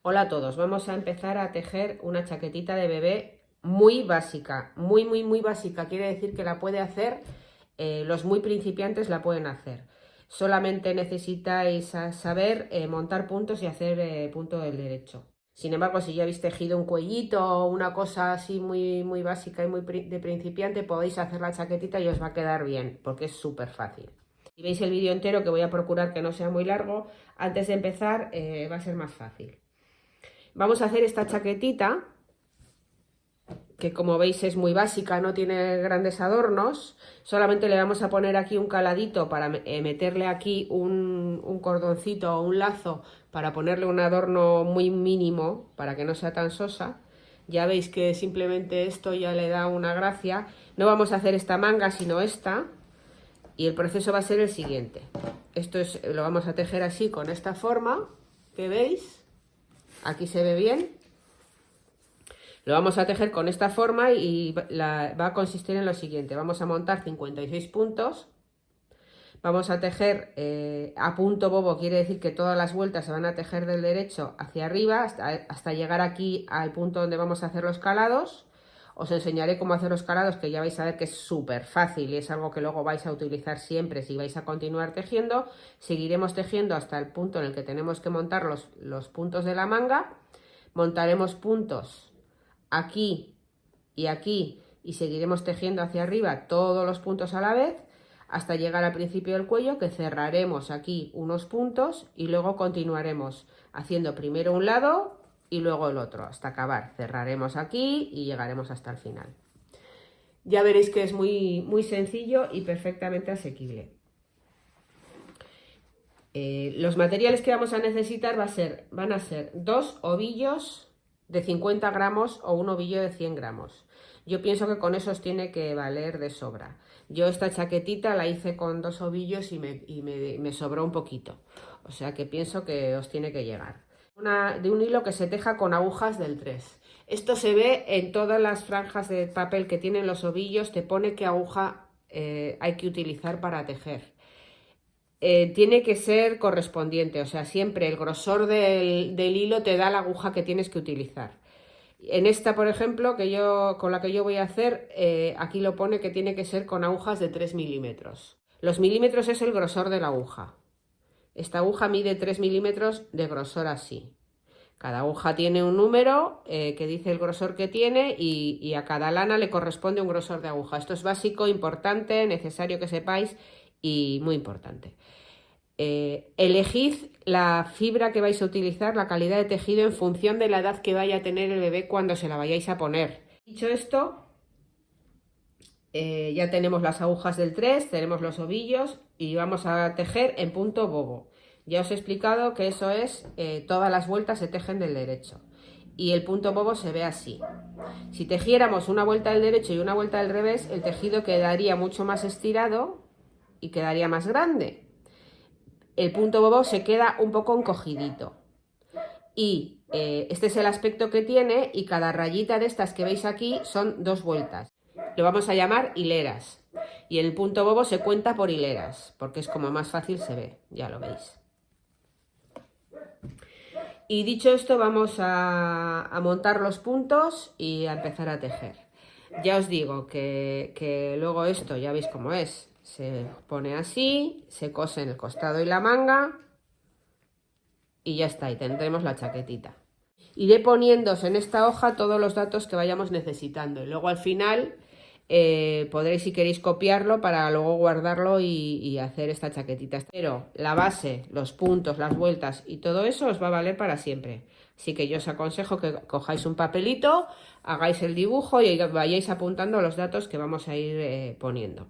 Hola a todos, vamos a empezar a tejer una chaquetita de bebé muy básica, muy básica. Quiere decir que la puede hacer, los muy principiantes la pueden hacer. Solamente necesitáis saber montar puntos y hacer punto del derecho. Sin embargo, si ya habéis tejido un cuellito o una cosa así muy básica y de principiante, podéis hacer la chaquetita y os va a quedar bien, porque es súper fácil. Si veis el vídeo entero, que voy a procurar que no sea muy largo, antes de empezar va a ser más fácil. Vamos a hacer esta chaquetita, que como veis es muy básica, no tiene grandes adornos. Solamente le vamos a poner aquí un caladito para meterle aquí un cordoncito o un lazo para ponerle un adorno muy mínimo, para que no sea tan sosa. Ya veis que simplemente esto ya le da una gracia. No vamos a hacer esta manga, sino esta. Y el proceso va a ser el siguiente. Lo vamos a tejer así, con esta forma que veis. Aquí se ve bien. Lo vamos a tejer con esta forma y va a consistir en lo siguiente. Vamos a montar 56 puntos. Vamos a tejer a punto bobo, quiere decir que todas las vueltas se van a tejer del derecho hacia arriba hasta llegar aquí al punto donde vamos a hacer los calados. Os enseñaré cómo hacer los calados, que ya vais a ver que es súper fácil y es algo que luego vais a utilizar siempre si vais a continuar tejiendo. Seguiremos tejiendo hasta el punto en el que tenemos que montar los puntos de la manga. Montaremos puntos aquí y seguiremos tejiendo hacia arriba todos los puntos a la vez hasta llegar al principio del cuello, que cerraremos aquí unos puntos y luego continuaremos haciendo primero un lado y luego el otro hasta acabar. Cerraremos aquí y llegaremos hasta el final. Ya veréis que es muy sencillo y perfectamente asequible. Los materiales que vamos a necesitar van a ser 2 ovillos de 50 gramos o un ovillo de 100 gramos. Yo pienso que con eso os tiene que valer de sobra. Yo esta chaquetita la hice con 2 ovillos y me sobró un poquito. O sea que pienso que os tiene que llegar. De un hilo que se teja con agujas del 3. Esto se ve en todas las franjas de papel que tienen los ovillos. Te pone qué aguja hay que utilizar para tejer. Tiene que ser correspondiente, o sea, siempre el grosor del hilo te da la aguja que tienes que utilizar. En esta, por ejemplo, con la que yo voy a hacer, aquí lo pone que tiene que ser con agujas de 3 milímetros. Los milímetros es el grosor de la aguja. Esta aguja mide 3 milímetros de grosor así. Cada aguja tiene un número que dice el grosor que tiene y a cada lana le corresponde un grosor de aguja. Esto es básico, importante, necesario que sepáis y muy importante. Elegid la fibra que vais a utilizar, la calidad de tejido en función de la edad que vaya a tener el bebé cuando se la vayáis a poner. Dicho esto, ya tenemos las agujas del 3, tenemos los ovillos y vamos a tejer en punto bobo. Ya os he explicado que eso es, todas las vueltas se tejen del derecho y el punto bobo se ve así. Si tejiéramos una vuelta del derecho y una vuelta del revés, el tejido quedaría mucho más estirado y quedaría más grande. El punto bobo se queda un poco encogidito y este es el aspecto que tiene, y cada rayita de estas que veis aquí son 2 vueltas. Lo vamos a llamar hileras y el punto bobo se cuenta por hileras porque es como más fácil se ve, ya lo veis. Y dicho esto, vamos a montar los puntos y a empezar a tejer. Ya os digo que luego esto ya veis cómo es. Se pone así, se cose en el costado y la manga y ya está, y tendremos la chaquetita. Iré poniéndose en esta hoja todos los datos que vayamos necesitando y luego al final podréis, si queréis, copiarlo para luego guardarlo y hacer esta chaquetita. Pero la base, los puntos, las vueltas y todo eso os va a valer para siempre. Así que yo os aconsejo que cojáis un papelito, hagáis el dibujo y vayáis apuntando los datos que vamos a ir poniendo.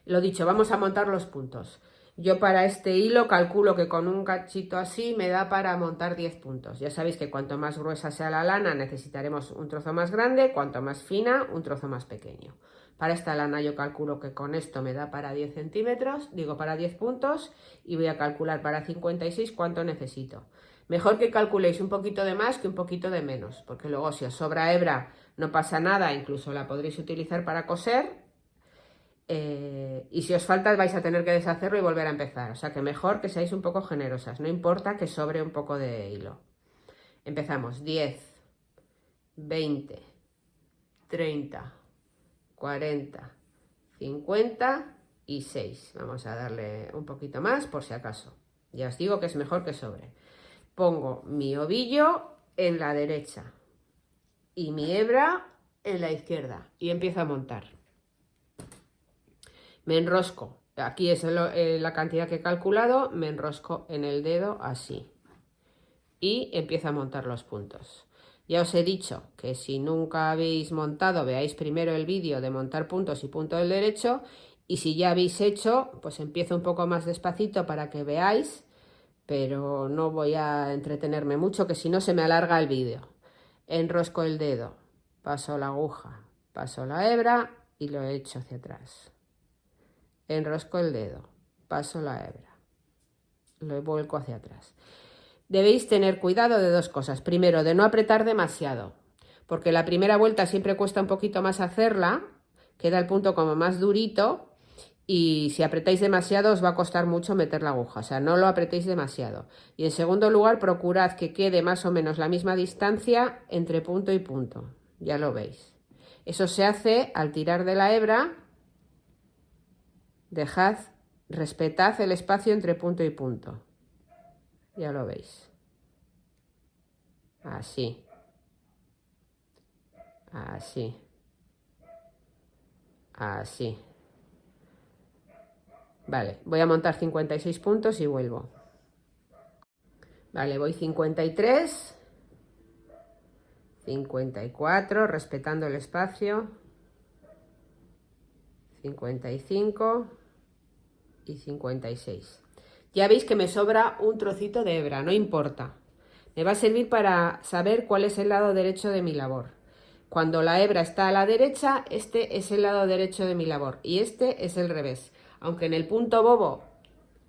Lo dicho, vamos a montar los puntos. Yo para este hilo calculo que con un cachito así me da para montar 10 puntos. Ya sabéis que cuanto más gruesa sea la lana necesitaremos un trozo más grande, cuanto más fina un trozo más pequeño. Para esta lana yo calculo que con esto me da para 10 centímetros, digo para 10 puntos, y voy a calcular para 56 cuánto necesito. Mejor que calculéis un poquito de más que un poquito de menos, porque luego si os sobra hebra no pasa nada, incluso la podréis utilizar para coser. y si os falta vais a tener que deshacerlo y volver a empezar. O sea que mejor que seáis un poco generosas, no importa que sobre un poco de hilo. Empezamos. 10, 20, 30, 40, 50 y 6. Vamos a darle un poquito más por si acaso. Ya os digo que es mejor que sobre. Pongo mi ovillo en la derecha y mi hebra en la izquierda y empiezo a montar. Me enrosco, aquí es la cantidad que he calculado, me enrosco en el dedo así y empiezo a montar los puntos. Ya os he dicho que si nunca habéis montado, veáis primero el vídeo de montar puntos y punto del derecho, y si ya habéis hecho, pues empiezo un poco más despacito para que veáis, pero no voy a entretenerme mucho, que si no se me alarga el vídeo. Enrosco el dedo, paso la aguja, paso la hebra y lo echo hacia atrás. Enrosco el dedo, paso la hebra, lo vuelco hacia atrás. Debéis tener cuidado de dos cosas. Primero, de no apretar demasiado, porque la primera vuelta siempre cuesta un poquito más hacerla, queda el punto como más durito, y si apretáis demasiado os va a costar mucho meter la aguja, o sea, no lo apretéis demasiado. Y en segundo lugar, procurad que quede más o menos la misma distancia entre punto y punto, ya lo veis. Eso se hace al tirar de la hebra. Respetad el espacio entre punto y punto. Ya lo veis. Así. Así. Así. Vale, voy a montar 56 puntos y vuelvo. Vale, voy 53. 54, respetando el espacio. 55 y 56. Ya veis que me sobra un trocito de hebra, no importa. Me va a servir para saber cuál es el lado derecho de mi labor. Cuando la hebra está a la derecha, este es el lado derecho de mi labor y este es el revés. Aunque en el punto bobo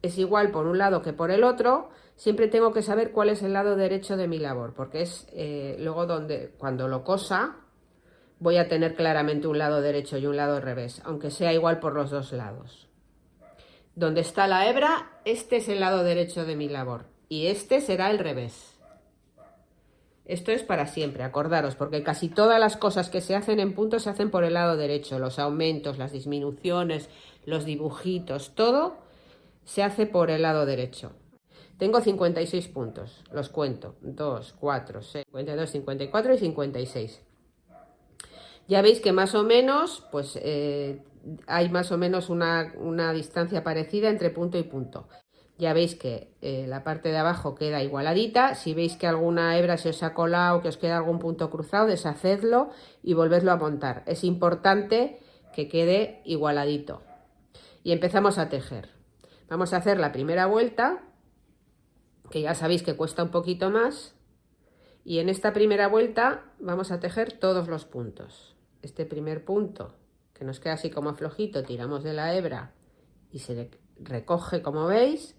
es igual por un lado que por el otro, siempre tengo que saber cuál es el lado derecho de mi labor, porque es luego cuando lo cosa, voy a tener claramente un lado derecho y un lado revés, aunque sea igual por los dos lados. Donde está la hebra, este es el lado derecho de mi labor y este será el revés. Esto es para siempre, acordaros, porque casi todas las cosas que se hacen en punto se hacen por el lado derecho. Los aumentos, las disminuciones, los dibujitos, todo se hace por el lado derecho. Tengo 56 puntos, los cuento. 2, 4, 6, 52, 54 y 56. Ya veis que más o menos, pues hay más o menos una distancia parecida entre punto y punto. Ya veis que la parte de abajo queda igualadita. Si veis que alguna hebra se os ha colado, que os queda algún punto cruzado, deshacedlo y volvedlo a montar. Es importante que quede igualadito. Y empezamos a tejer. Vamos a hacer la primera vuelta, que ya sabéis que cuesta un poquito más. Y en esta primera vuelta vamos a tejer todos los puntos. Este primer punto, que nos queda así como flojito, tiramos de la hebra y se recoge, como veis.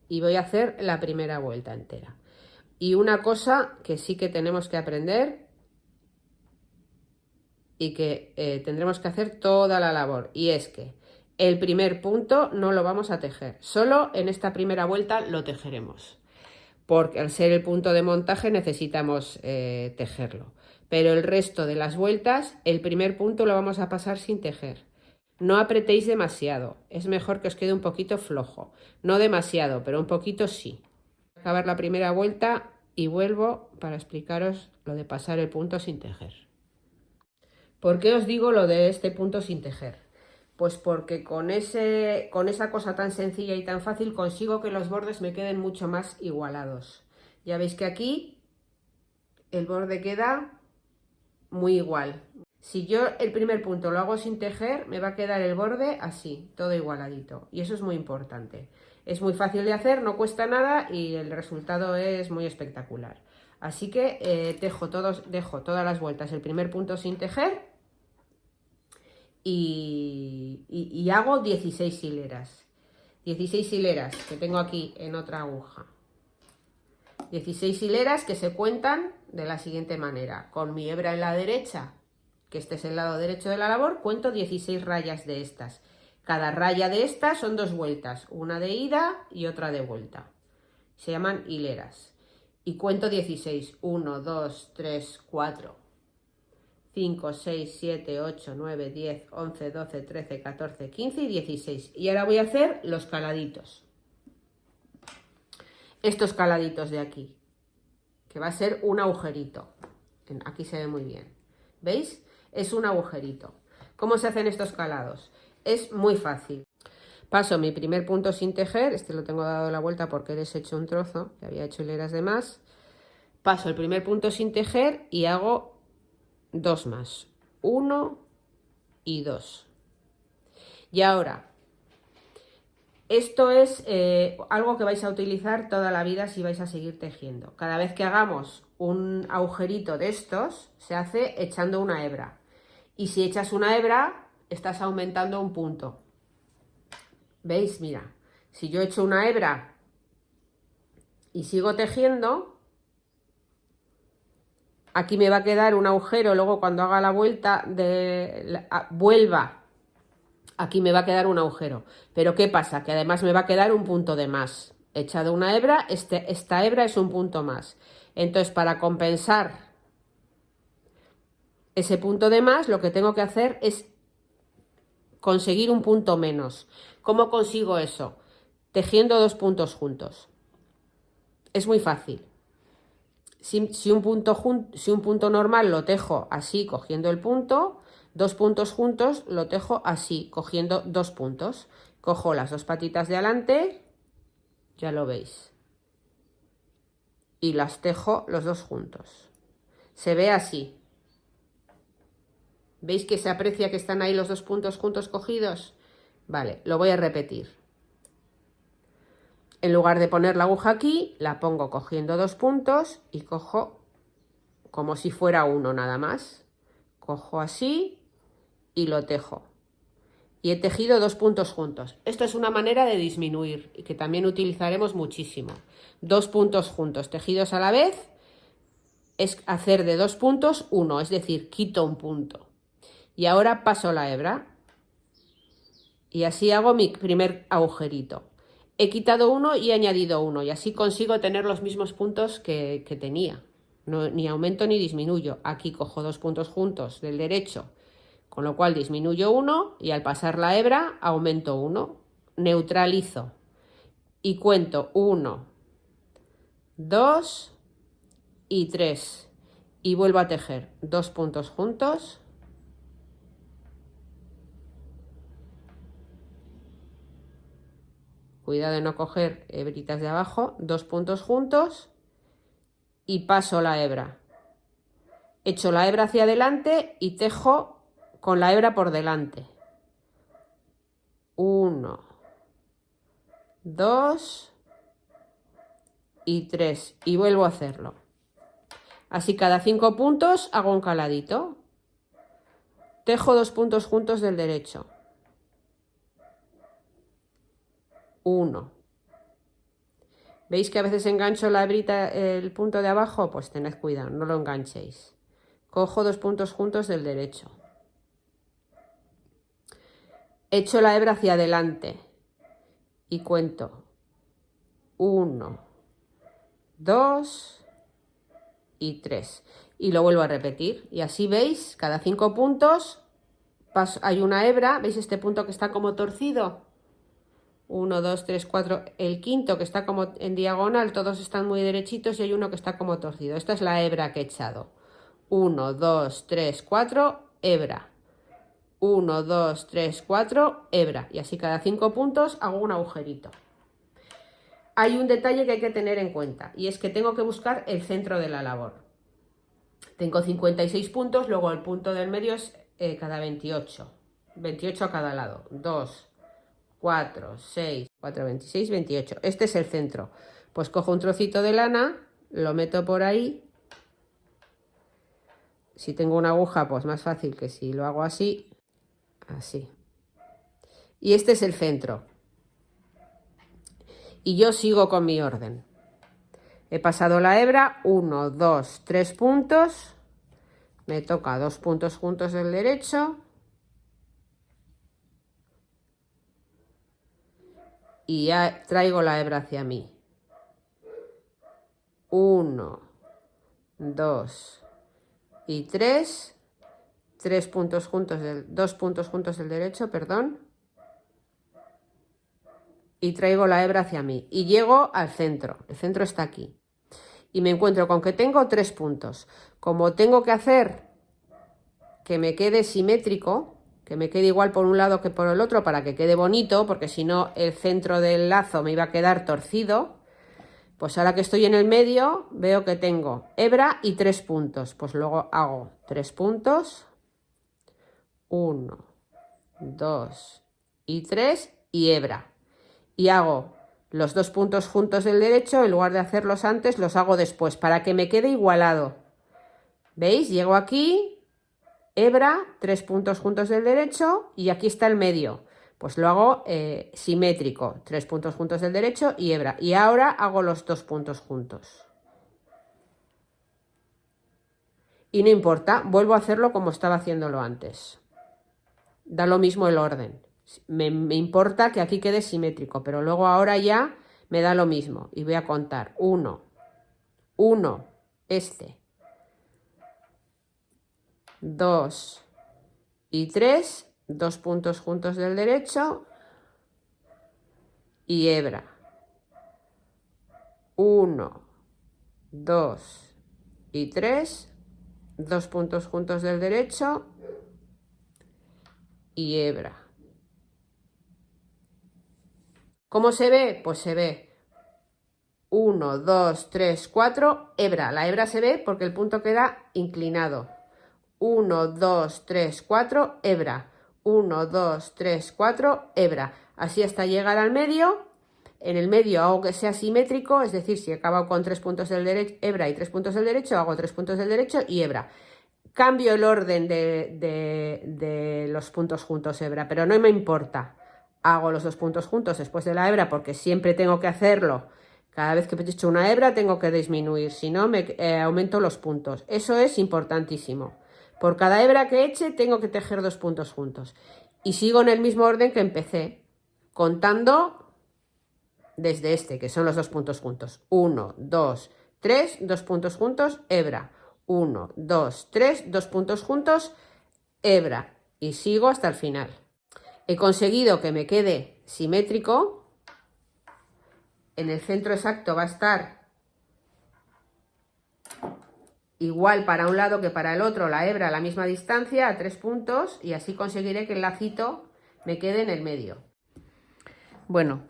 Y voy a hacer la primera vuelta entera. Y una cosa que sí que tenemos que aprender y que tendremos que hacer toda la labor, y es que el primer punto no lo vamos a tejer, solo en esta primera vuelta lo tejeremos, porque al ser el punto de montaje necesitamos tejerlo, pero el resto de las vueltas el primer punto lo vamos a pasar sin tejer. No apretéis demasiado, es mejor que os quede un poquito flojo, no demasiado, pero un poquito sí. Voy a acabar la primera vuelta y vuelvo para explicaros lo de pasar el punto sin tejer. ¿Por qué os digo lo de este punto sin tejer? Pues porque con esa cosa tan sencilla y tan fácil consigo que los bordes me queden mucho más igualados. Ya veis que aquí el borde queda muy igual. Si yo el primer punto lo hago sin tejer, me va a quedar el borde así, todo igualadito. Y eso es muy importante. Es muy fácil de hacer, no cuesta nada y el resultado es muy espectacular. Así que dejo todas las vueltas el primer punto sin tejer y hago 16 hileras. 16 hileras que tengo aquí en otra aguja. 16 hileras que se cuentan de la siguiente manera. Con mi hebra en la derecha, que este es el lado derecho de la labor, cuento 16 rayas de estas. Cada raya de estas son 2 vueltas, una de ida y otra de vuelta. Se llaman hileras. Y cuento 16. 1, 2, 3, 4, 5, 6, 7, 8, 9, 10, 11, 12, 13, 14, 15 y 16. Y ahora voy a hacer los caladitos. Estos caladitos de aquí, que va a ser un agujerito. Aquí se ve muy bien. ¿Veis? Es un agujerito. ¿Cómo se hacen estos calados? Es muy fácil. Paso mi primer punto sin tejer, este lo tengo dado la vuelta porque he deshecho un trozo, que había hecho hileras de más. Paso el primer punto sin tejer y hago 2 más, 1 y 2. Y ahora, esto es algo que vais a utilizar toda la vida si vais a seguir tejiendo. Cada vez que hagamos un agujerito de estos, se hace echando una hebra. Y si echas una hebra, estás aumentando un punto. ¿Veis? Mira, si yo echo una hebra y sigo tejiendo, aquí me va a quedar un agujero, luego cuando haga la vuelta, vuelva, aquí me va a quedar un agujero. Pero ¿qué pasa? Que además me va a quedar un punto de más. He echado una hebra, esta hebra es un punto más. Entonces, para compensar ese punto de más, lo que tengo que hacer es conseguir un punto menos. ¿Cómo consigo eso? Tejiendo 2 puntos juntos. Es muy fácil. Si un punto normal lo tejo así, cogiendo el punto, 2 puntos juntos lo tejo así, cogiendo 2 puntos. Cojo las 2 patitas de adelante, ya lo veis, y las tejo los 2 juntos. Se ve así. ¿Veis que se aprecia que están ahí los 2 puntos juntos cogidos? Vale, lo voy a repetir. En lugar de poner la aguja aquí, la pongo cogiendo 2 puntos y cojo como si fuera uno nada más. Cojo así y lo tejo. Y he tejido 2 puntos juntos. Esto es una manera de disminuir y que también utilizaremos muchísimo. 2 puntos juntos tejidos a la vez es hacer de 2 puntos 1, es decir, quito un punto. Y ahora paso la hebra y así hago mi primer agujerito. He quitado 1 y he añadido 1 y así consigo tener los mismos puntos que tenía. No, ni aumento ni disminuyo. Aquí cojo 2 puntos juntos del derecho, con lo cual disminuyo 1 y al pasar la hebra aumento 1. Neutralizo y cuento 1, 2 y 3 y vuelvo a tejer 2 puntos juntos. Cuidado de no coger hebritas de abajo, 2 puntos juntos y paso la hebra. Echo la hebra hacia adelante y tejo con la hebra por delante. 1, 2 y 3 y vuelvo a hacerlo. Así cada 5 puntos hago un caladito. Tejo 2 puntos juntos del derecho. 1. ¿Veis que a veces engancho la hebrita, el punto de abajo? Pues tened cuidado, no lo enganchéis. Cojo 2 puntos juntos del derecho. Echo la hebra hacia adelante y cuento 1, 2 y 3. Y lo vuelvo a repetir. Y así veis, cada 5 puntos hay una hebra. ¿Veis este punto que está como torcido? 1, 2, 3, 4, el quinto que está como en diagonal, todos están muy derechitos y hay uno que está como torcido. Esta es la hebra que he echado. 1, 2, 3, 4, hebra. 1, 2, 3, 4, hebra. Y así cada 5 puntos hago un agujerito. Hay un detalle que hay que tener en cuenta y es que tengo que buscar el centro de la labor. Tengo 56 puntos, luego el punto del medio es cada 28. 28 a cada lado. 2, 4, 6, 4, 26, 28. Este es el centro. Pues cojo un trocito de lana, lo meto por ahí. Si tengo una aguja, pues más fácil que si lo hago así. Así. Y este es el centro. Y yo sigo con mi orden. He pasado la hebra, 1, 2, 3 puntos. Me toca 2 puntos juntos del derecho. y ya traigo la hebra hacia mí. 1, 2 y 3, 2 puntos juntos del derecho, perdón, y traigo la hebra hacia mí y llego al centro. El centro está aquí y me encuentro con que tengo 3 puntos. Como tengo que hacer que me quede simétrico, que me quede igual por un lado que por el otro para que quede bonito, porque si no el centro del lazo me iba a quedar torcido, pues ahora que estoy en el medio veo que tengo hebra y 3 puntos. Pues luego hago 3 puntos, 1, 2 y 3 y hebra. Y hago los 2 puntos juntos del derecho, en lugar de hacerlos antes, los hago después, para que me quede igualado. ¿Veis? Llego aquí, hebra, 3 puntos juntos del derecho y aquí está el medio. Pues lo hago simétrico, 3 puntos juntos del derecho y hebra. Y ahora hago los 2 puntos juntos. Y no importa, vuelvo a hacerlo como estaba haciéndolo antes. Da lo mismo el orden. Me importa que aquí quede simétrico, pero luego ahora ya me da lo mismo. Y voy a contar 1, 1, 2 y 3, 2 puntos juntos del derecho y hebra. 1, 2 y 3, 2 puntos juntos del derecho y hebra. ¿Cómo se ve? Pues se ve 1, 2, 3, 4, hebra. La hebra se ve porque el punto queda inclinado. 1, 2, 3, 4, hebra. 1, 2, 3, 4, hebra. Así hasta llegar al medio. En el medio hago que sea simétrico, es decir, si acabo con 3 puntos del derecho, hebra y 3 puntos del derecho, hago 3 puntos del derecho y hebra. Cambio el orden de los puntos juntos hebra, pero no me importa. Hago los 2 puntos juntos después de la hebra porque siempre tengo que hacerlo. Cada vez que he hecho una hebra tengo que disminuir, si no me aumento los puntos. Eso es importantísimo. Por cada hebra que eche tengo que tejer 2 puntos juntos. Y sigo en el mismo orden que empecé, contando desde este, que son los 2 puntos juntos. 1, 2, 3, 2 puntos juntos, hebra. 1, 2, 3, 2 puntos juntos, hebra. Y sigo hasta el final. He conseguido que me quede simétrico. En el centro exacto va a estar igual para un lado que para el otro, la hebra a la misma distancia, a 3 puntos, y así conseguiré que el lacito me quede en el medio. Bueno,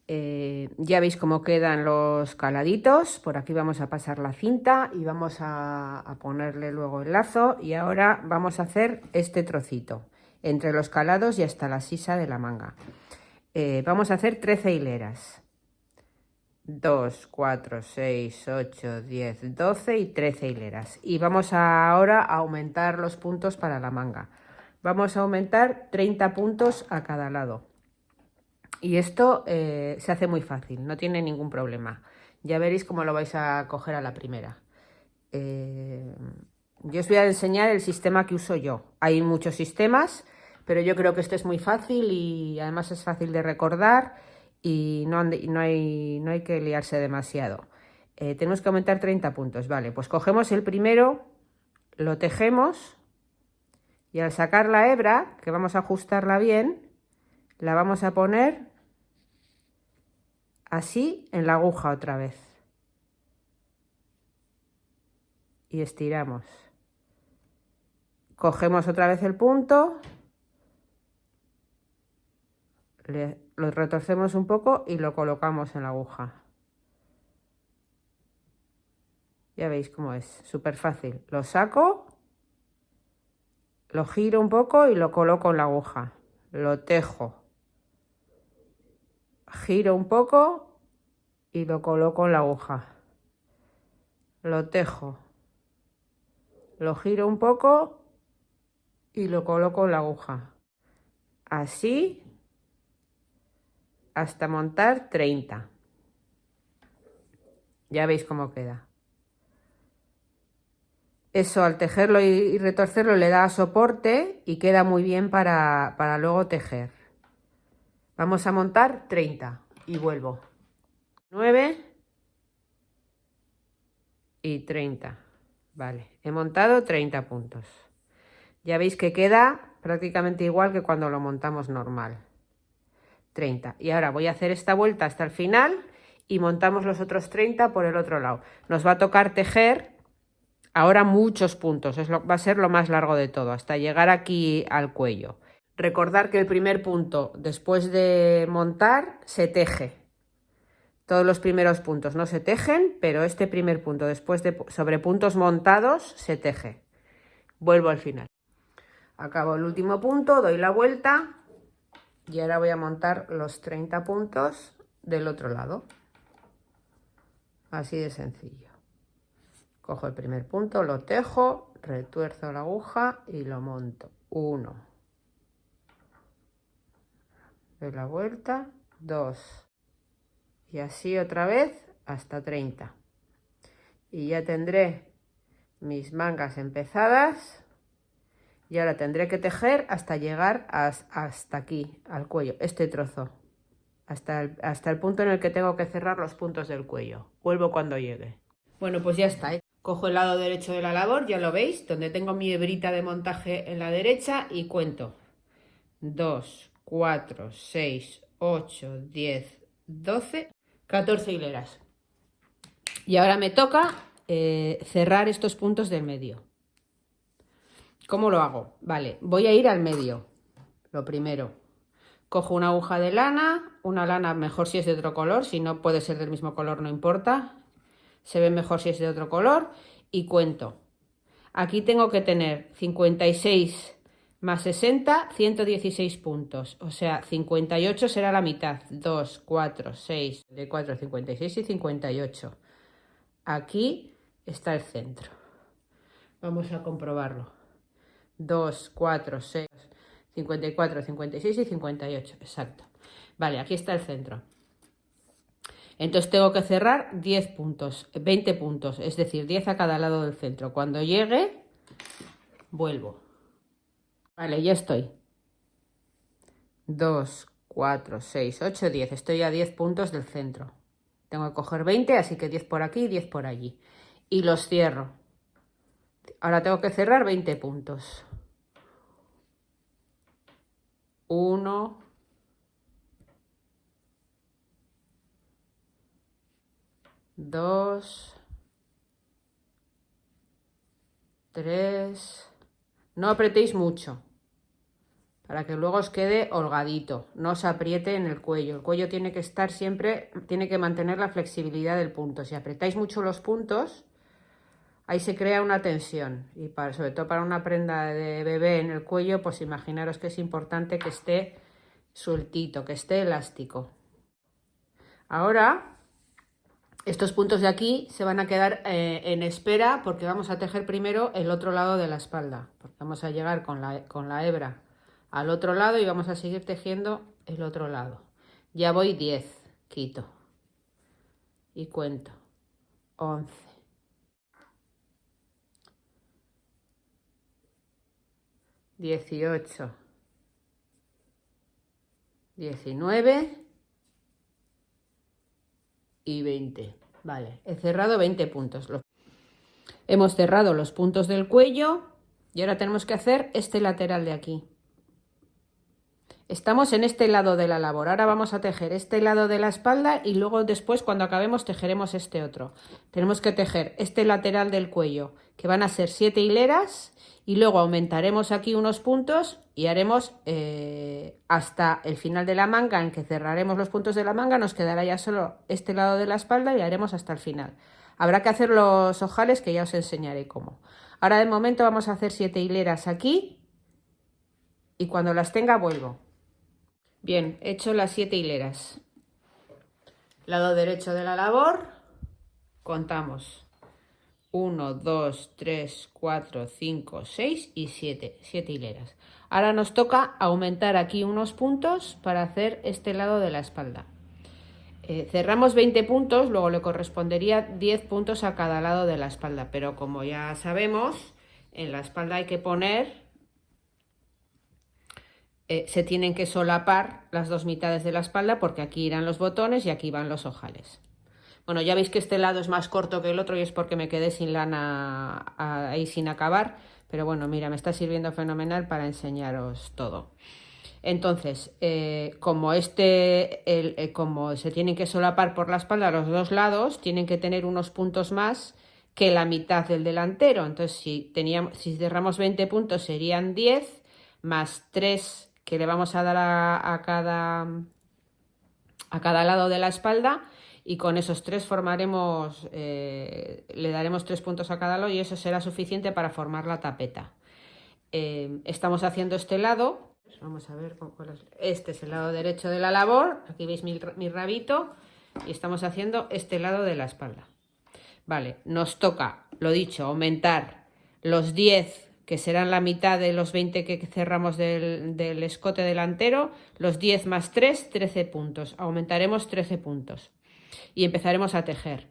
ya veis cómo quedan los caladitos. Por aquí vamos a pasar la cinta y vamos a ponerle luego el lazo, y ahora vamos a hacer este trocito entre los calados y hasta la sisa de la manga. Vamos a hacer 13 hileras. 2, 4, 6, 8, 10, 12 y 13 hileras. Y vamos ahora a aumentar los puntos para la manga. Vamos a aumentar 30 puntos a cada lado. Y esto se hace muy fácil, no tiene ningún problema. Ya veréis cómo lo vais a coger a la primera. Yo os voy a enseñar el sistema que uso yo. Hay muchos sistemas, pero yo creo que este es muy fácil y además es fácil de recordar y no hay que liarse demasiado. Tenemos que aumentar 30 puntos. Vale, pues cogemos el primero, lo tejemos y al sacar la hebra, que vamos a ajustarla bien, la vamos a poner así en la aguja otra vez. Y estiramos. Cogemos otra vez el punto, lo retorcemos un poco y lo colocamos en la aguja. Ya veis cómo es, súper fácil. Lo saco, lo giro un poco y lo coloco en la aguja. Lo tejo. Giro un poco y lo coloco en la aguja. Lo tejo. Lo giro un poco y lo coloco en la aguja. Así hasta montar 30. Ya veis cómo queda. Eso al tejerlo y retorcerlo le da soporte y queda muy bien para luego tejer. Vamos a montar 30 y vuelvo. 9 y 30. Vale, he montado 30 puntos. Ya veis que queda prácticamente igual que cuando lo montamos normal. 30. Y ahora voy a hacer esta vuelta hasta el final y montamos los otros 30 por el otro lado. Nos va a tocar tejer ahora muchos puntos, va a ser lo más largo de todo, hasta llegar aquí al cuello. Recordar que el primer punto después de montar se teje. Todos los primeros puntos no se tejen, pero este primer punto después de sobre puntos montados se teje. Vuelvo al final. Acabo el último punto, doy la vuelta y ahora voy a montar los 30 puntos del otro lado. Así de sencillo. Cojo el primer punto, lo tejo, retuerzo la aguja y lo monto. 1. Doy la vuelta, 2. Y así otra vez hasta 30. Y ya tendré mis mangas empezadas. Y ahora tendré que tejer hasta llegar hasta aquí, al cuello, este trozo. Hasta el punto en el que tengo que cerrar los puntos del cuello. Vuelvo cuando llegue. Bueno, pues ya está, ¿eh? Cojo el lado derecho de la labor, ya lo veis, donde tengo mi hebrita de montaje en la derecha y cuento. 2, 4, 6, 8, 10, 12, 14 hileras. Y ahora me toca cerrar estos puntos del medio. ¿Cómo lo hago? Vale, voy a ir al medio. Lo primero, cojo una aguja de lana, una lana mejor si es de otro color, si no puede ser del mismo color no importa. Se ve mejor si es de otro color y cuento. Aquí tengo que tener 56 más 60, 116 puntos. O sea, 58 será la mitad. 2, 4, 6, 4, 56 y 58. Aquí está el centro. Vamos a comprobarlo. 2, 4, 6, 54, 56 y 58. Exacto. Vale, aquí está el centro. Entonces tengo que cerrar 10 puntos, 20 puntos, es decir, 10 a cada lado del centro. Cuando llegue, vuelvo. Vale, ya estoy. 2, 4, 6, 8, 10. Estoy a 10 puntos del centro. Tengo que coger 20, así que 10 por aquí y 10 por allí. Y los cierro. Ahora tengo que cerrar 20 puntos. 1, 2, 3. No apretéis mucho para que luego os quede holgadito, no os apriete en el cuello. El cuello tiene que estar siempre, tiene que mantener la flexibilidad del punto. Si apretáis mucho los puntos, ahí se crea una tensión y sobre todo para una prenda de bebé en el cuello, pues imaginaros que es importante que esté sueltito, que esté elástico. Ahora estos puntos de aquí se van a quedar en espera porque vamos a tejer primero el otro lado de la espalda. Porque vamos a llegar con la hebra al otro lado y vamos a seguir tejiendo el otro lado. Ya voy 10, quito y cuento. 11, 18, 19 y 20. Vale, he cerrado 20 puntos. Hemos cerrado los puntos del cuello y ahora tenemos que hacer este lateral de aquí. Estamos en este lado de la labor. Ahora vamos a tejer este lado de la espalda y luego después cuando acabemos tejeremos este otro. Tenemos que tejer este lateral del cuello, que van a ser 7 hileras, y luego aumentaremos aquí unos puntos y haremos hasta el final de la manga, en que cerraremos los puntos de la manga. Nos quedará ya solo este lado de la espalda y haremos hasta el final. Habrá que hacer los ojales, que ya os enseñaré cómo. Ahora de momento vamos a hacer 7 hileras aquí y cuando las tenga vuelvo. Bien, he hecho las 7 hileras. Lado derecho de la labor, contamos 1, 2, 3, 4, 5, 6 y 7. 7 hileras. Ahora nos toca aumentar aquí unos puntos para hacer este lado de la espalda. Cerramos 20 puntos, luego le correspondería 10 puntos a cada lado de la espalda, pero como ya sabemos, en la espalda hay que poner se tienen que solapar las dos mitades de la espalda porque aquí irán los botones y aquí van los ojales. Bueno, ya veis que este lado es más corto que el otro y es porque me quedé sin lana ahí sin acabar, pero bueno, mira, me está sirviendo fenomenal para enseñaros todo. Entonces, como como se tienen que solapar por la espalda los dos lados, tienen que tener unos puntos más que la mitad del delantero. Entonces, si cerramos 20 puntos serían 10 más 3 que le vamos a dar a cada lado de la espalda, y con esos 3 formaremos, le daremos 3 puntos a cada lado y eso será suficiente para formar la tapeta. Estamos haciendo este lado. Vamos a ver cuál es. Este es el lado derecho de la labor. Aquí veis mi rabito. Y estamos haciendo este lado de la espalda. Vale, nos toca, lo dicho, aumentar los 10, que serán la mitad de los 20 que cerramos del escote delantero. Los 10 más 3, 13 puntos. Aumentaremos 13 puntos. Y empezaremos a tejer.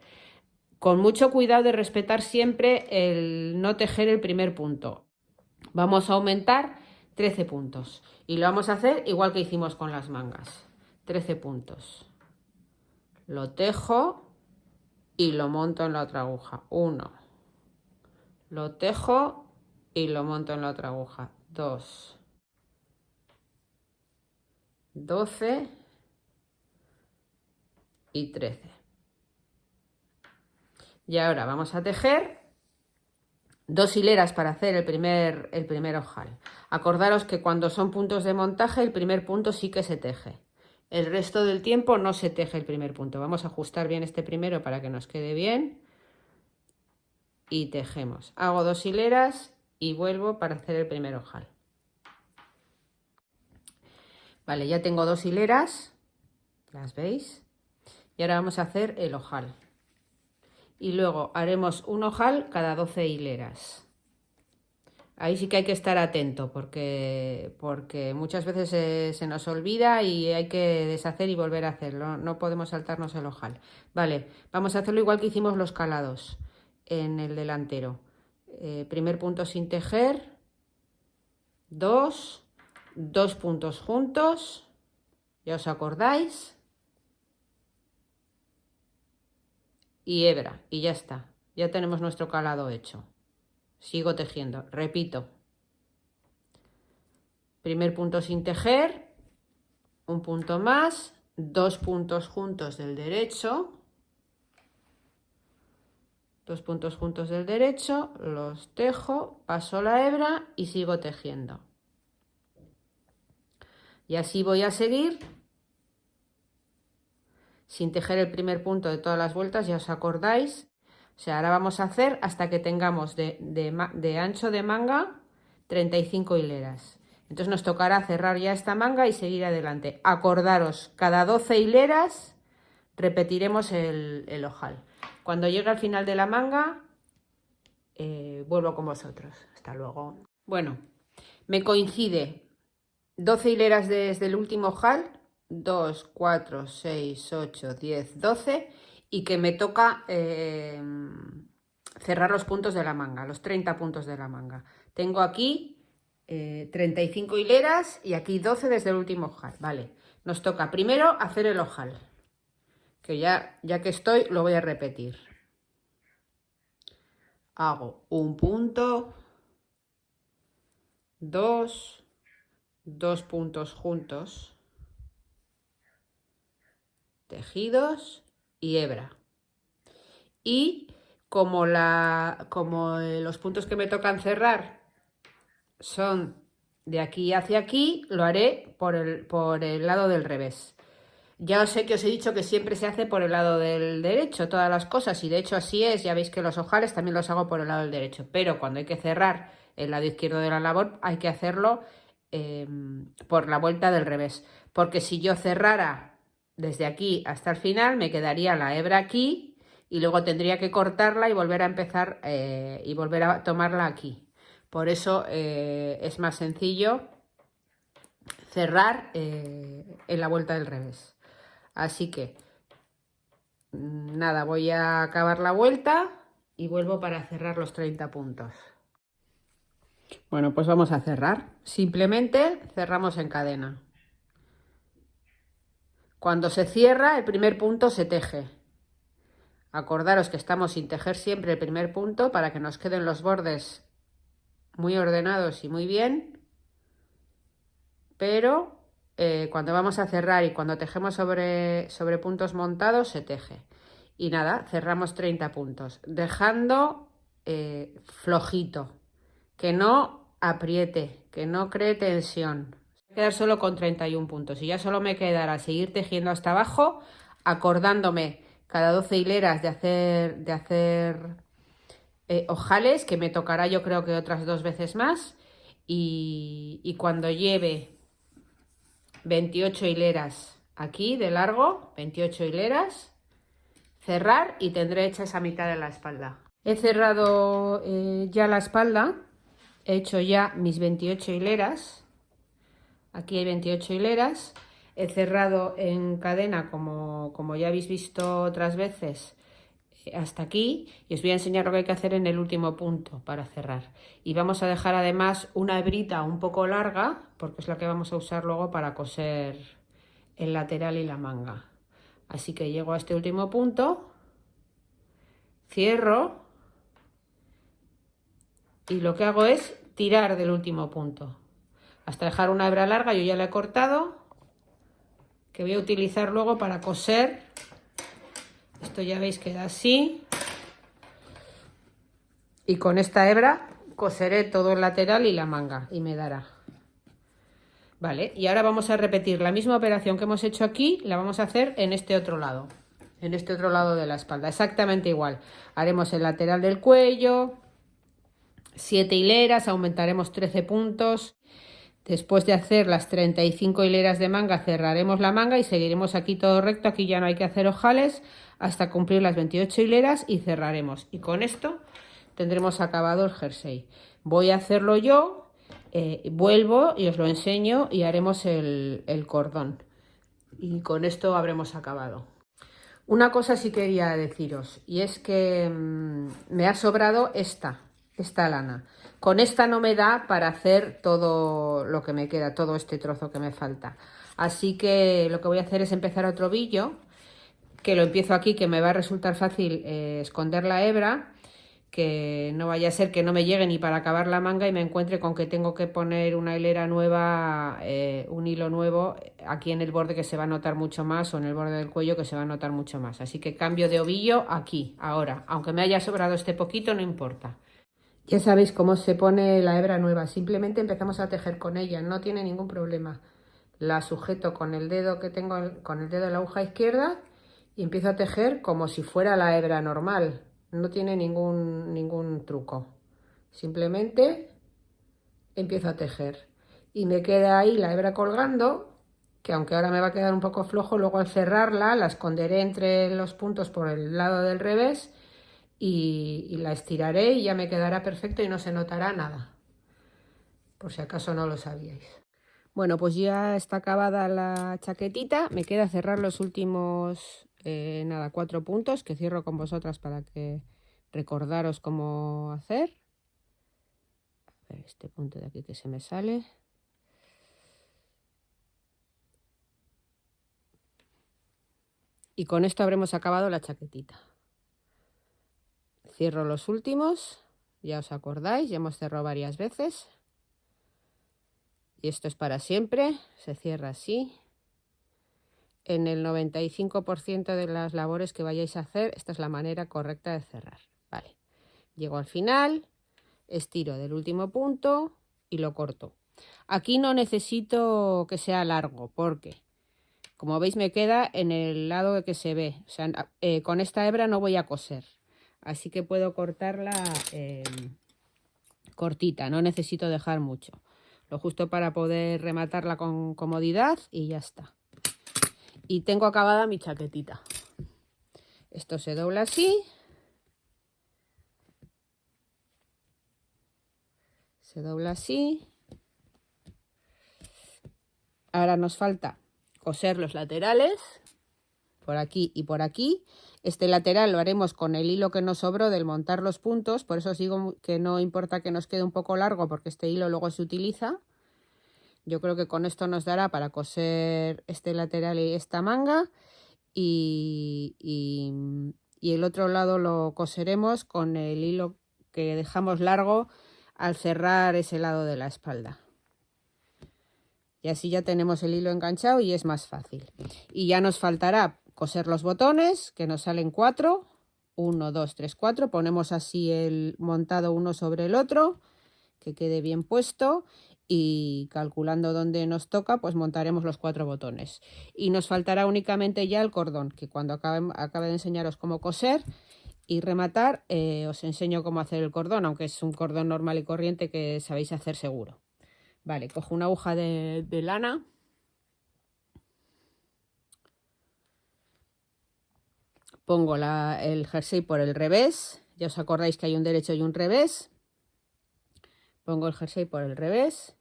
Con mucho cuidado de respetar siempre el no tejer el primer punto. Vamos a aumentar 13 puntos y lo vamos a hacer igual que hicimos con las mangas. 13 puntos. Lo tejo y lo monto en la otra aguja. 1. Lo tejo y lo monto en la otra aguja. 2. 12 y 13. Y ahora vamos a tejer 2 hileras para hacer el primer ojal. Acordaros que cuando son puntos de montaje, el primer punto sí que se teje. El resto del tiempo no se teje el primer punto. Vamos a ajustar bien este primero para que nos quede bien. Y tejemos. Hago 2 hileras y vuelvo para hacer el primer ojal. Vale, ya tengo 2 hileras. ¿Las veis? Y ahora vamos a hacer el ojal. Y luego haremos un ojal cada 12 hileras. Ahí sí que hay que estar atento porque muchas veces se nos olvida y hay que deshacer y volver a hacerlo. No podemos saltarnos el ojal. Vale, vamos a hacerlo igual que hicimos los calados en el delantero. Primer punto sin tejer, 2 puntos juntos, ya os acordáis, y hebra, y ya está. Ya tenemos nuestro calado hecho. Sigo tejiendo, repito. Primer punto sin tejer, un punto más, 2 puntos juntos del derecho, 2 puntos juntos del derecho, los tejo, paso la hebra y sigo tejiendo. Y así voy a seguir sin tejer el primer punto de todas las vueltas, ya os acordáis. O sea, ahora vamos a hacer hasta que tengamos de ancho de manga 35 hileras. Entonces nos tocará cerrar ya esta manga y seguir adelante. Acordaros, cada 12 hileras repetiremos el ojal. Cuando llegue al final de la manga, vuelvo con vosotros. Hasta luego. Bueno, me coincide 12 hileras desde el último ojal, 2, 4, 6, 8, 10, 12, y que me toca cerrar los puntos de la manga, los 30 puntos de la manga. Tengo aquí 35 hileras y aquí 12 desde el último ojal. Vale, nos toca primero hacer el ojal, que ya que estoy lo voy a repetir. Hago un punto, 2 puntos juntos, tejidos y hebra. Y como los puntos que me tocan cerrar son de aquí hacia aquí, lo haré por el lado del revés. Ya sé que os he dicho que siempre se hace por el lado del derecho todas las cosas, y de hecho así es. Ya veis que los ojales también los hago por el lado del derecho, pero cuando hay que cerrar el lado izquierdo de la labor hay que hacerlo por la vuelta del revés, porque si yo cerrara desde aquí hasta el final me quedaría la hebra aquí y luego tendría que cortarla y volver a empezar y volver a tomarla aquí. Por eso es más sencillo cerrar en la vuelta del revés. Así que nada, voy a acabar la vuelta y vuelvo para cerrar los 30 puntos. Bueno, pues vamos a cerrar. Simplemente cerramos en cadena. Cuando se cierra, el primer punto se teje. Acordaros que estamos sin tejer siempre el primer punto para que nos queden los bordes muy ordenados y muy bien. Pero cuando vamos a cerrar y cuando tejemos sobre puntos montados, se teje. Y nada, cerramos 30 puntos, dejando flojito, que no apriete, que no cree tensión. Voy a quedar solo con 31 puntos y ya solo me quedará seguir tejiendo hasta abajo, acordándome cada 12 hileras de hacer ojales, que me tocará yo creo que otras 2 veces más, y cuando lleve 28 hileras aquí de largo, 28 hileras, cerrar y tendré hecha esa mitad de la espalda. He cerrado ya la espalda, he hecho ya mis 28 hileras, aquí hay 28 hileras, he cerrado en cadena como ya habéis visto otras veces hasta aquí, y os voy a enseñar lo que hay que hacer en el último punto para cerrar. Y vamos a dejar además una hebrita un poco larga, porque es la que vamos a usar luego para coser el lateral y la manga. Así que llego a este último punto, cierro y lo que hago es tirar del último punto hasta dejar una hebra larga. Yo ya la he cortado, que voy a utilizar luego para coser. Esto ya veis que da así, y con esta hebra coseré todo el lateral y la manga y me dará. Vale, y ahora vamos a repetir la misma operación que hemos hecho aquí, la vamos a hacer en este otro lado, de la espalda, exactamente igual. Haremos el lateral del cuello, 7 hileras, aumentaremos 13 puntos. Después de hacer las 35 hileras de manga, cerraremos la manga y seguiremos aquí todo recto. Aquí ya no hay que hacer ojales hasta cumplir las 28 hileras y cerraremos. Y con esto tendremos acabado el jersey. Voy a hacerlo yo, vuelvo y os lo enseño y haremos el cordón. Y con esto habremos acabado. Una cosa sí quería deciros, y es que me ha sobrado esta lana. Con esta no me da para hacer todo lo que me queda, todo este trozo que me falta. Así que lo que voy a hacer es empezar otro ovillo, que lo empiezo aquí, que me va a resultar fácil esconder la hebra, que no vaya a ser que no me llegue ni para acabar la manga y me encuentre con que tengo que poner una hilera nueva, un hilo nuevo aquí en el borde, que se va a notar mucho más, o en el borde del cuello, que se va a notar mucho más. Así que cambio de ovillo aquí, ahora. Aunque me haya sobrado este poquito, no importa. Ya sabéis cómo se pone la hebra nueva, simplemente empezamos a tejer con ella, no tiene ningún problema. La sujeto con el dedo que tengo, con el dedo de la aguja izquierda, y empiezo a tejer como si fuera la hebra normal. No tiene ningún truco. Simplemente empiezo a tejer. Y me queda ahí la hebra colgando, que aunque ahora me va a quedar un poco flojo, luego al cerrarla la esconderé entre los puntos por el lado del revés y la estiraré y ya me quedará perfecto y no se notará nada. Por si acaso no lo sabíais. Bueno, pues ya está acabada la chaquetita. Me queda cerrar los últimos, 4 puntos, que cierro con vosotras para que recordaros cómo hacer. A ver, este punto de aquí que se me sale. Y con esto habremos acabado la chaquetita. Cierro los últimos, ya os acordáis, ya hemos cerrado varias veces. Y esto es para siempre, se cierra así. En el 95% de las labores que vayáis a hacer, esta es la manera correcta de cerrar. Vale, llego al final, estiro del último punto y lo corto. Aquí no necesito que sea largo, porque como veis me queda en el lado que se ve. O sea, con esta hebra no voy a coser, así que puedo cortarla cortita, no necesito dejar mucho. Lo justo para poder rematarla con comodidad y ya está. Y tengo acabada mi chaquetita. Esto se dobla así. Se dobla así. Ahora nos falta coser los laterales. por aquí y por aquí. Este lateral lo haremos con el hilo que nos sobró del montar los puntos, por eso os digo que no importa que nos quede un poco largo porque este hilo luego se utiliza. Yo creo que con esto nos dará para coser este lateral y esta manga y el otro lado lo coseremos con el hilo que dejamos largo al cerrar ese lado de la espalda. Y así ya tenemos el hilo enganchado y es más fácil. Y ya nos faltará coser los botones, que nos salen 4. 1, 2, 3, 4. Ponemos así el montado uno sobre el otro, que quede bien puesto. Y calculando dónde nos toca, pues montaremos los 4 botones. Y nos faltará únicamente ya el cordón, que cuando acabe de enseñaros cómo coser y rematar, os enseño cómo hacer el cordón, aunque es un cordón normal y corriente que sabéis hacer seguro. Vale, cojo una aguja de lana. Pongo el jersey por el revés. Ya os acordáis que hay un derecho y un revés. Pongo el jersey por el revés.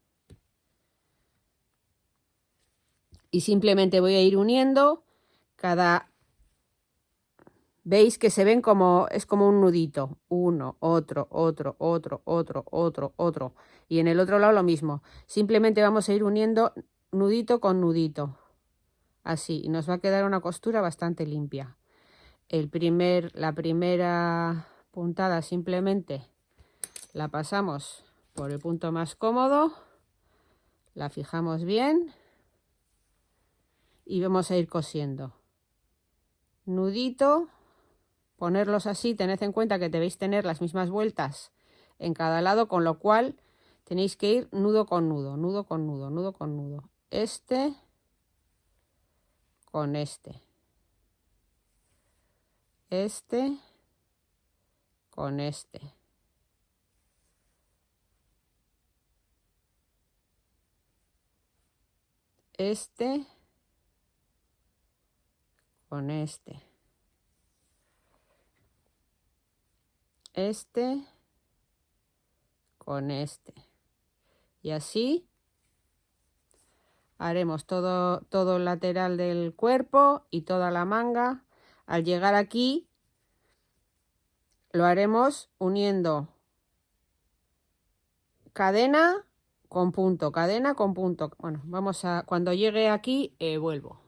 Y simplemente voy a ir uniendo cada... Veis que se ven como... es como un nudito. Uno, otro, otro, otro, otro, otro, otro. Y en el otro lado lo mismo. Simplemente vamos a ir uniendo nudito con nudito. Así. Y nos va a quedar una costura bastante limpia. La primera puntada simplemente la pasamos por el punto más cómodo. La fijamos bien. Y vamos a ir cosiendo. Nudito. Ponerlos así, tened en cuenta que debéis tener las mismas vueltas en cada lado, con lo cual tenéis que ir nudo con nudo, nudo con nudo, nudo con nudo. Este con este. Este con este. Este con este. Este con este. Y así haremos todo el lateral del cuerpo y toda la manga. Al llegar aquí lo haremos uniendo cadena con punto, cadena con punto. Bueno, vamos a... cuando llegue aquí vuelvo.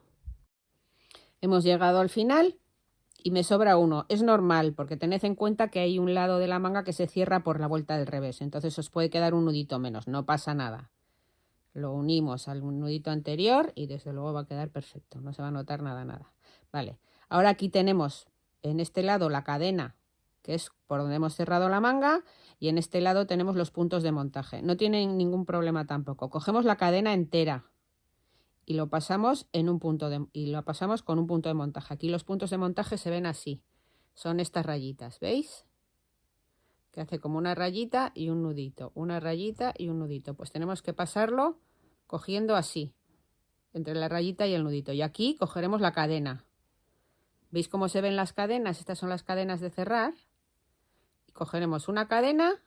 Hemos llegado al final y me sobra uno. Es normal porque tened en cuenta que hay un lado de la manga que se cierra por la vuelta del revés. Entonces os puede quedar un nudito menos, no pasa nada. Lo unimos al nudito anterior y desde luego va a quedar perfecto. No se va a notar nada, nada. Vale, ahora aquí tenemos en este lado la cadena, que es por donde hemos cerrado la manga, y en este lado tenemos los puntos de montaje. No tienen ningún problema tampoco. Cogemos la cadena entera y lo pasamos lo pasamos con un punto de montaje. Aquí los puntos de montaje se ven así. Son estas rayitas, ¿veis? Que hace como una rayita y un nudito, una rayita y un nudito. Pues tenemos que pasarlo cogiendo así, entre la rayita y el nudito. Y aquí cogeremos la cadena. ¿Veis cómo se ven las cadenas? Estas son las cadenas de cerrar. Y cogeremos una cadena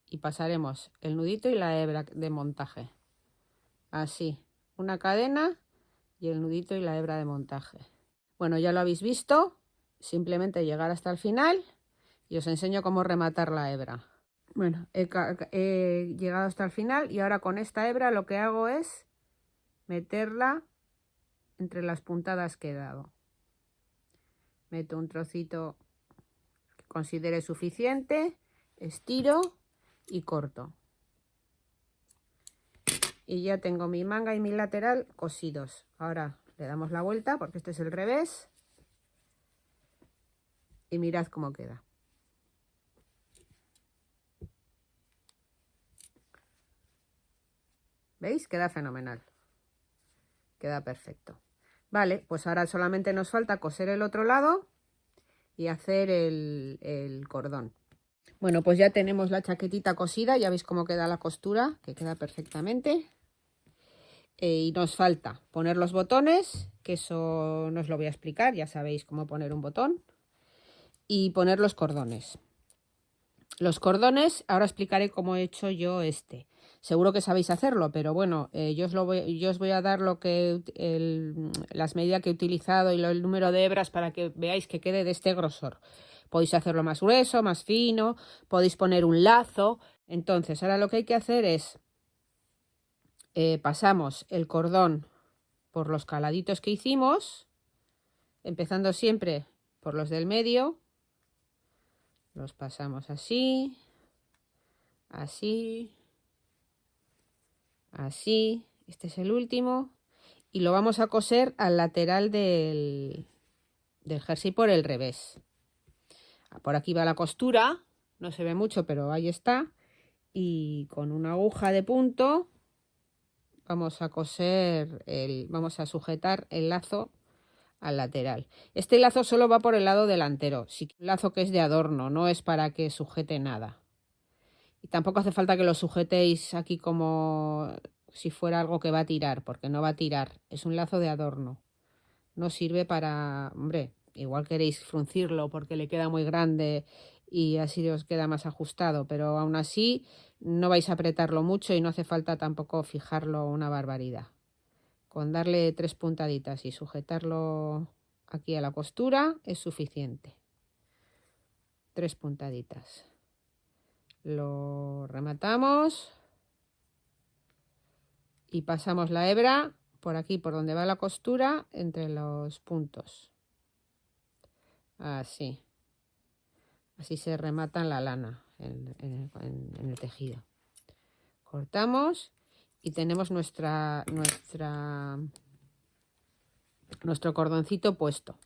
y pasaremos el nudito y la hebra de montaje. Así, una cadena y el nudito y la hebra de montaje. Bueno, ya lo habéis visto. Simplemente llegar hasta el final y os enseño cómo rematar la hebra. Bueno, he llegado hasta el final y ahora con esta hebra lo que hago es meterla entre las puntadas que he dado. Meto un trocito que considere suficiente, estiro y corto. Y ya tengo mi manga y mi lateral cosidos. Ahora le damos la vuelta porque este es el revés. Y mirad cómo queda. ¿Veis? Queda fenomenal. Queda perfecto. Vale, pues ahora solamente nos falta coser el otro lado y hacer el cordón. Bueno, pues ya tenemos la chaquetita cosida. Ya veis cómo queda la costura, que queda perfectamente. Y nos falta poner los botones, que eso no os lo voy a explicar. Ya sabéis cómo poner un botón. Y poner los cordones. Los cordones, ahora explicaré cómo he hecho yo este. Seguro que sabéis hacerlo, pero bueno, yo os voy a dar las medidas que he utilizado y el número de hebras para que veáis que quede de este grosor. Podéis hacerlo más grueso, más fino, podéis poner un lazo. Entonces, ahora lo que hay que hacer es, pasamos el cordón por los caladitos que hicimos, empezando siempre por los del medio. Los pasamos así, así, así. Este es el último. Y lo vamos a coser al lateral del jersey por el revés. Por aquí va la costura. No se ve mucho, pero ahí está. Y con una aguja de punto vamos a coser, vamos a sujetar el lazo al lateral. Este lazo solo va por el lado delantero. Sí, un lazo que es de adorno, no es para que sujete nada. Y tampoco hace falta que lo sujetéis aquí como si fuera algo que va a tirar, porque no va a tirar. Es un lazo de adorno. No sirve para... Hombre, igual queréis fruncirlo porque le queda muy grande y así os queda más ajustado, pero aún así no vais a apretarlo mucho y no hace falta tampoco fijarlo una barbaridad. Con darle 3 puntaditas y sujetarlo aquí a la costura es suficiente. 3 puntaditas. Lo rematamos y pasamos la hebra por aquí, por donde va la costura, entre los puntos. Así. Así se remata la lana en el tejido. Cortamos y tenemos nuestro cordoncito puesto.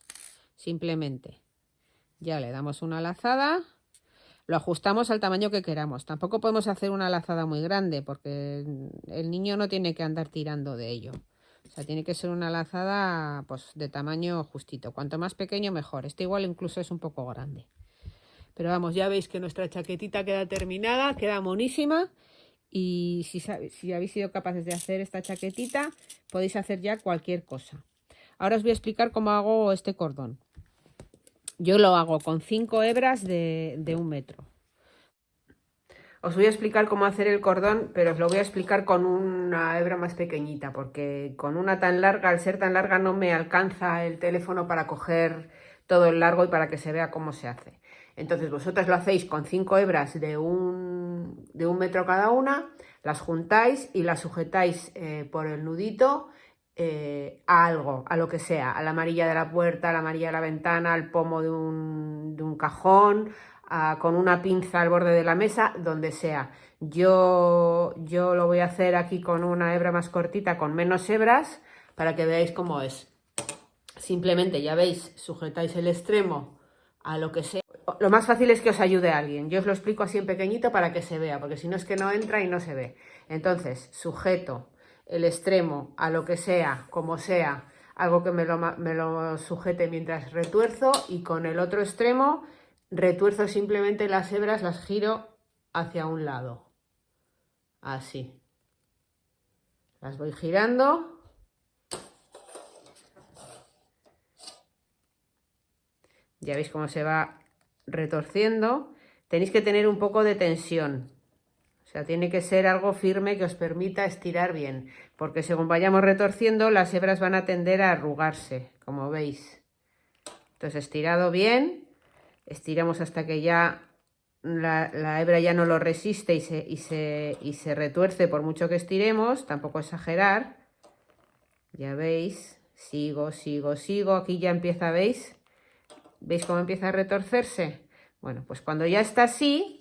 Simplemente ya le damos una lazada. Lo ajustamos al tamaño que queramos. Tampoco podemos hacer una lazada muy grande porque el niño no tiene que andar tirando de ello. O sea, tiene que ser una lazada pues de tamaño justito. Cuanto más pequeño, mejor. Este igual incluso es un poco grande. Pero vamos, ya veis que nuestra chaquetita queda terminada, queda monísima. Y si habéis sido capaces de hacer esta chaquetita, podéis hacer ya cualquier cosa. Ahora os voy a explicar cómo hago este cordón. Yo lo hago con 5 hebras de 1 metro. Os voy a explicar cómo hacer el cordón, pero os lo voy a explicar con una hebra más pequeñita, porque con una tan larga, al ser tan larga, no me alcanza el teléfono para coger todo el largo y para que se vea cómo se hace. Entonces vosotras lo hacéis con 5 hebras de un metro cada una, las juntáis y las sujetáis por el nudito a algo, a lo que sea, a la amarilla de la puerta, a la amarilla de la ventana, al pomo de un cajón, con una pinza al borde de la mesa, donde sea. Yo lo voy a hacer aquí con una hebra más cortita, con menos hebras, para que veáis cómo es. Simplemente, ya veis, sujetáis el extremo a lo que sea. Lo más fácil es que os ayude alguien. Yo os lo explico así en pequeñito para que se vea, porque si no es que no entra y no se ve. Entonces, sujeto el extremo a lo que sea, como sea, algo que me lo sujete mientras retuerzo, y con el otro extremo retuerzo simplemente las hebras, las giro hacia un lado. Así. Las voy girando. Ya veis cómo se va retorciendo. Tenéis que tener un poco de tensión. O sea, tiene que ser algo firme que os permita estirar bien, porque según vayamos retorciendo, las hebras van a tender a arrugarse, como veis. Entonces, estirado bien, estiramos hasta que ya la hebra ya no lo resiste y se retuerce por mucho que estiremos, tampoco exagerar. Ya veis, sigo, aquí ya empieza, ¿veis? ¿Veis cómo empieza a retorcerse? Bueno, pues cuando ya está así,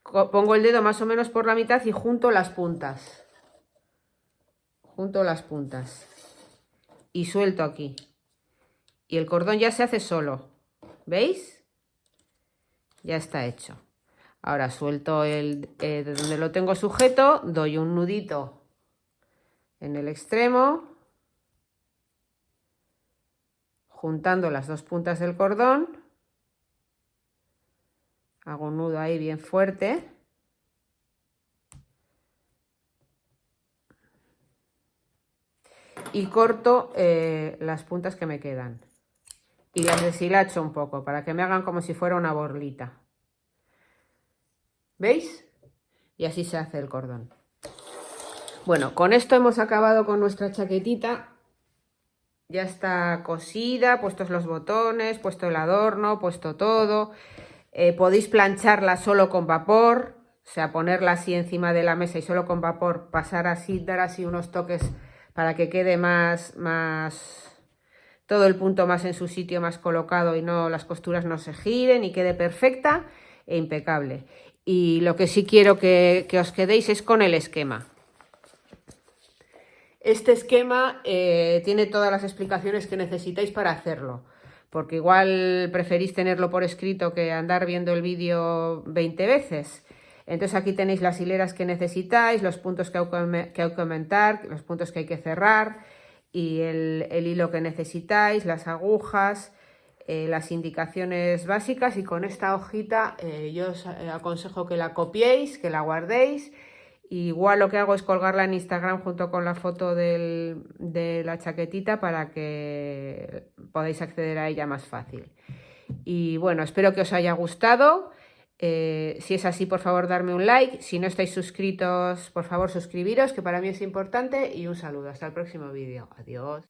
pongo el dedo más o menos por la mitad y junto las puntas. Y suelto aquí. Y el cordón ya se hace solo. ¿Veis? Ya está hecho. Ahora suelto de donde lo tengo sujeto, doy un nudito en el extremo, juntando las dos puntas del cordón. Hago un nudo ahí bien fuerte. Y corto las puntas que me quedan. Y las deshilacho un poco para que me hagan como si fuera una borlita. ¿Veis? Y así se hace el cordón. Bueno, con esto hemos acabado con nuestra chaquetita. Ya está cosida, puestos los botones, puesto el adorno, puesto todo. Podéis plancharla solo con vapor, o sea, ponerla así encima de la mesa y solo con vapor, pasar así, dar así unos toques para que quede más todo el punto más en su sitio, más colocado y no las costuras no se giren y quede perfecta e impecable. Y lo que sí quiero que os quedéis es con el esquema. Este esquema tiene todas las explicaciones que necesitáis para hacerlo, porque igual preferís tenerlo por escrito que andar viendo el vídeo 20 veces. Entonces aquí tenéis las hileras que necesitáis, los puntos que hay que aumentar, los puntos que hay que cerrar y el hilo que necesitáis, las agujas, las indicaciones básicas, y con esta hojita yo os aconsejo que la copiéis, que la guardéis. Igual lo que hago es colgarla en Instagram junto con la foto de la chaquetita para que podáis acceder a ella más fácil. Y bueno, espero que os haya gustado. Si es así, por favor, darme un like. Si no estáis suscritos, por favor, suscribiros, que para mí es importante. Y un saludo. Hasta el próximo vídeo. Adiós.